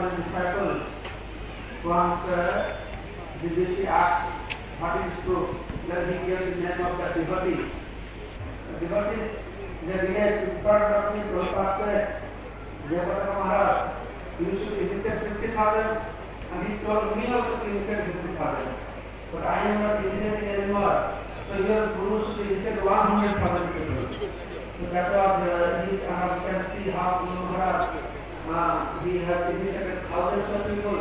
Maharaj's disciples, once the Rishi asked what is proof, then he gave the name of the devotee. The devotee is the village in front of me, Prabhupada said, Jayapataka Maharaj, you should initiate 50,000, and he told me also to initiate 50,000. But I am not initiating anymore. So your Guru should initiate 100,000 people. So that was, you can see how Guru Maharaj, he has initiated thousands of people.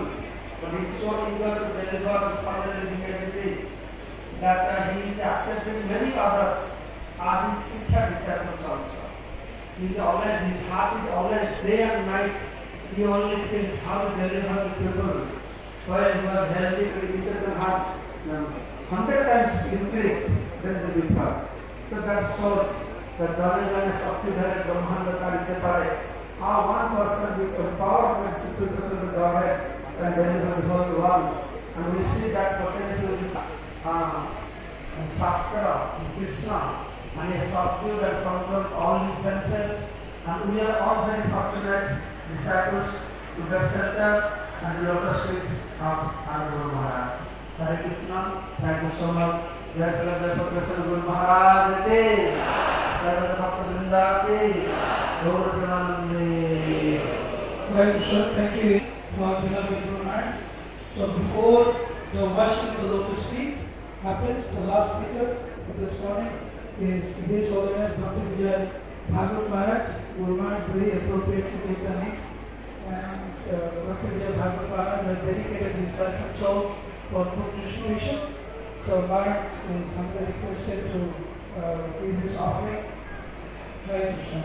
But he is so eager to deliver further education that he is accepting many others as his Siksha disciples also. His heart is always day and night. He only thinks how to deliver the people. While he was healthy, his heart 100 times increased than the before. So that shows that Dhanajana Shakti-dhara Brahmanda Karite Pare, how one person with the power of the Supreme of the Godhead can deliver the whole world. And we see that potential in Shastra, in Krishna, and he has subdued and controlled all his senses. And we are all very fortunate disciples to get center and the lotus feet of our Guru Maharaj. Hare Krishna, thank you so much. Jai Sri Krishna Guru Maharaj Ki, Jai Bhakta Vrinda Ki, Gaur Pranandi. Well, sir, thank you for beloved Guru Maharaj. So before the washing of the lotus feet happens, the last speaker of this morning is His Holiness Bhakti Vijay Bhagavat Maharaj. Guru Maharaj very appropriate to take the name. And Bhakti Vijay Bhagavat Maharaj has dedicated his life and soul for book distribution. So Maharaj is humbly requested to give his offering. Jai Krishna.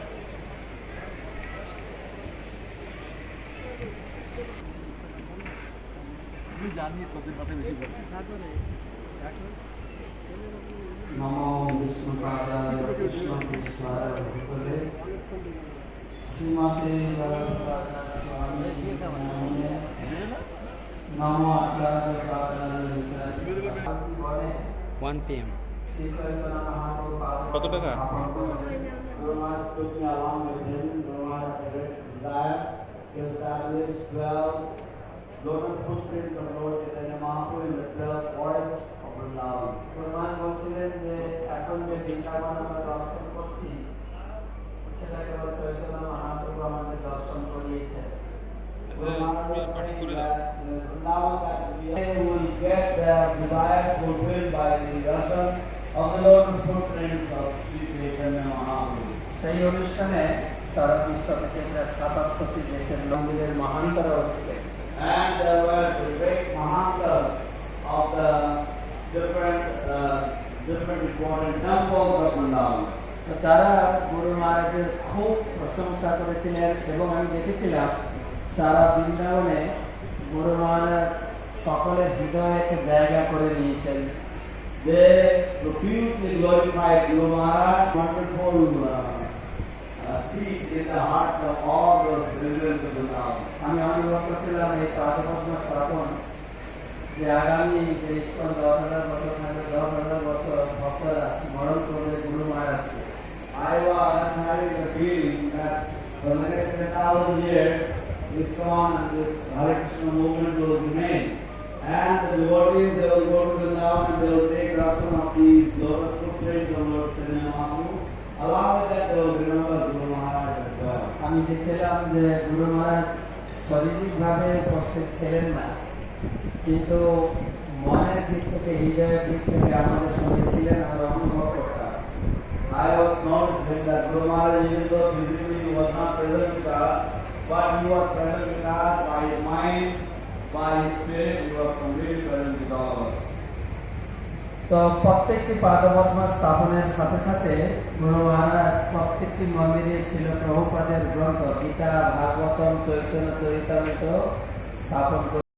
Namo Vishnupada Krishna Krishna Bhutale Srimate Bharataka Swami Namane Namo Acharya Prajna 1 PM. কত টাকা? To establish 12 lotus footprints of Lord Chaitanya Mahaprabhu in the 12 forests of Vrindavan. Gurman বলছিলেন যে এখন যে বৃন্দাবন আমরা দর্শন করছি সেটা কেবল চৈতন্য মহাপ্রভু আমাদের দর্শন করিয়েছেন। Vrindavan that we will get their desires fulfilled by the darshan of the lotus footprints of Sri Chaitanya Mahaprabhu. সেই অনুষ্ঠানে সারা বিশ্ব থেকে প্রায় ৭৭টি দেশের মন্দিরের মহান্তরাও ছিলেন। And there were the great mahantas of the different important temples of Vrindavan. তো তারা গুরু মহারাজের খুব প্রশংসা করেছিলেন এবং আমি দেখেছিলাম সারা বৃন্দাবনে গুরু মহারাজ সকলের হৃদয়ে একটা জায়গা করে নিয়েছেন। They profusely glorified Guru Maharaj, wonderful seat in the hearts of all those residents of Vrindavan. আমি অনুভব করছিলাম এই পাদপদ্ম স্থাপন যে আগামী যে ইস্কন 10,000 বছর থাকবে 10,000 বছর ভক্তরা স্মরণ করবে গুরু মহারাজকে। I was having the feeling that for the next 10,000 years ISKCON and this Hare Krishna movement will remain, and the devotees they will go to Vrindavan and they will take darshan of these lotus footprints of Lord Chaitanya Mahaprabhu. Along with that, they will remember Guru Maharaj as well. আমি দেখছিলাম যে গুরু মহারাজ শারীরিকভাবে উপস্থিত ছিলেন না, কিন্তু মনের দিক থেকে হৃদয়ের দিক থেকে আমাদের সঙ্গে ছিলেন, আমরা অনুভব করতাম। I was noticing that Guru Maharaj, even though physically he was not present with us, but he was present with us by his mind, by his spirit. He was completely present with all of us. তো প্রত্যেকটি পাদপদ্ম স্থাপনের সাথে সাথে গুরু মহারাজ প্রত্যেকটি মন্দিরে ছিল প্রভুপাদের গ্রন্থ গীতা, ভাগবতম, চৈতন্য চরিতামৃত স্থাপন